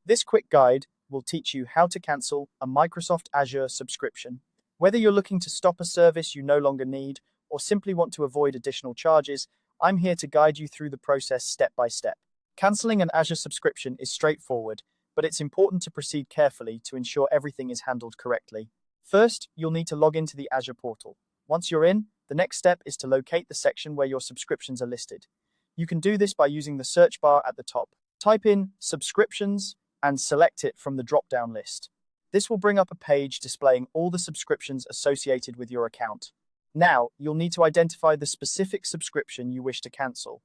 This quick guide will teach you how to cancel a Microsoft Azure subscription. Whether you're looking to stop a service you no longer need or simply want to avoid additional charges, I'm here to guide you through the process step by step. Canceling an Azure subscription is straightforward, but it's important to proceed carefully to ensure everything is handled correctly. First, you'll need to log into the Azure portal. Once you're in, the next step is to locate the section where your subscriptions are listed. You can do this by using the search bar at the top. Type in subscriptions and select it from the drop-down list. This will bring up a page displaying all the subscriptions associated with your account. Now, you'll need to identify the specific subscription you wish to cancel.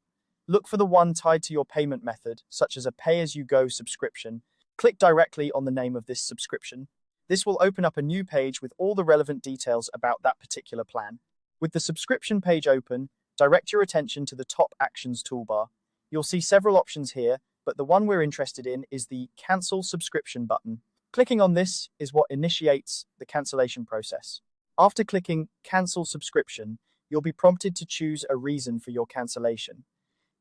Look for the one tied to your payment method, such as a pay-as-you-go subscription. Click directly on the name of this subscription. This will open up a new page with all the relevant details about that particular plan. With the subscription page open, direct your attention to the top Actions toolbar. You'll see several options here, but the one we're interested in is the Cancel Subscription button. Clicking on this is what initiates the cancellation process. After clicking Cancel Subscription, you'll be prompted to choose a reason for your cancellation.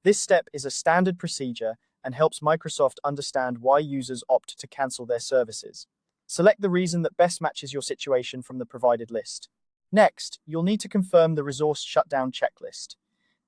This step is a standard procedure and helps Microsoft understand why users opt to cancel their services. Select the reason that best matches your situation from the provided list. Next, you'll need to confirm the resource shutdown checklist.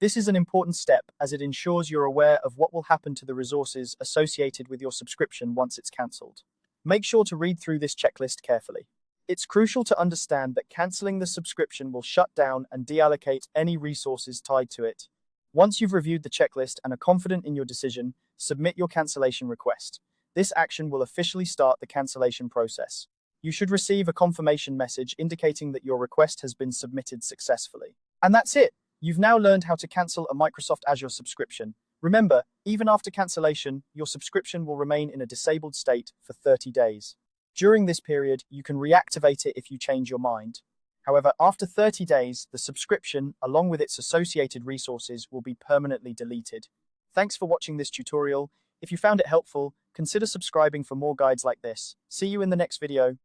This is an important step as it ensures you're aware of what will happen to the resources associated with your subscription once it's cancelled. Make sure to read through this checklist carefully. It's crucial to understand that cancelling the subscription will shut down and deallocate any resources tied to it. Once you've reviewed the checklist and are confident in your decision, submit your cancellation request. This action will officially start the cancellation process. You should receive a confirmation message indicating that your request has been submitted successfully. And that's it. You've now learned how to cancel a Microsoft Azure subscription. Remember, even after cancellation, your subscription will remain in a disabled state for 30 days. During this period, you can reactivate it if you change your mind. However, after 30 days, the subscription, along with its associated resources, will be permanently deleted. Thanks for watching this tutorial. If you found it helpful, consider subscribing for more guides like this. See you in the next video.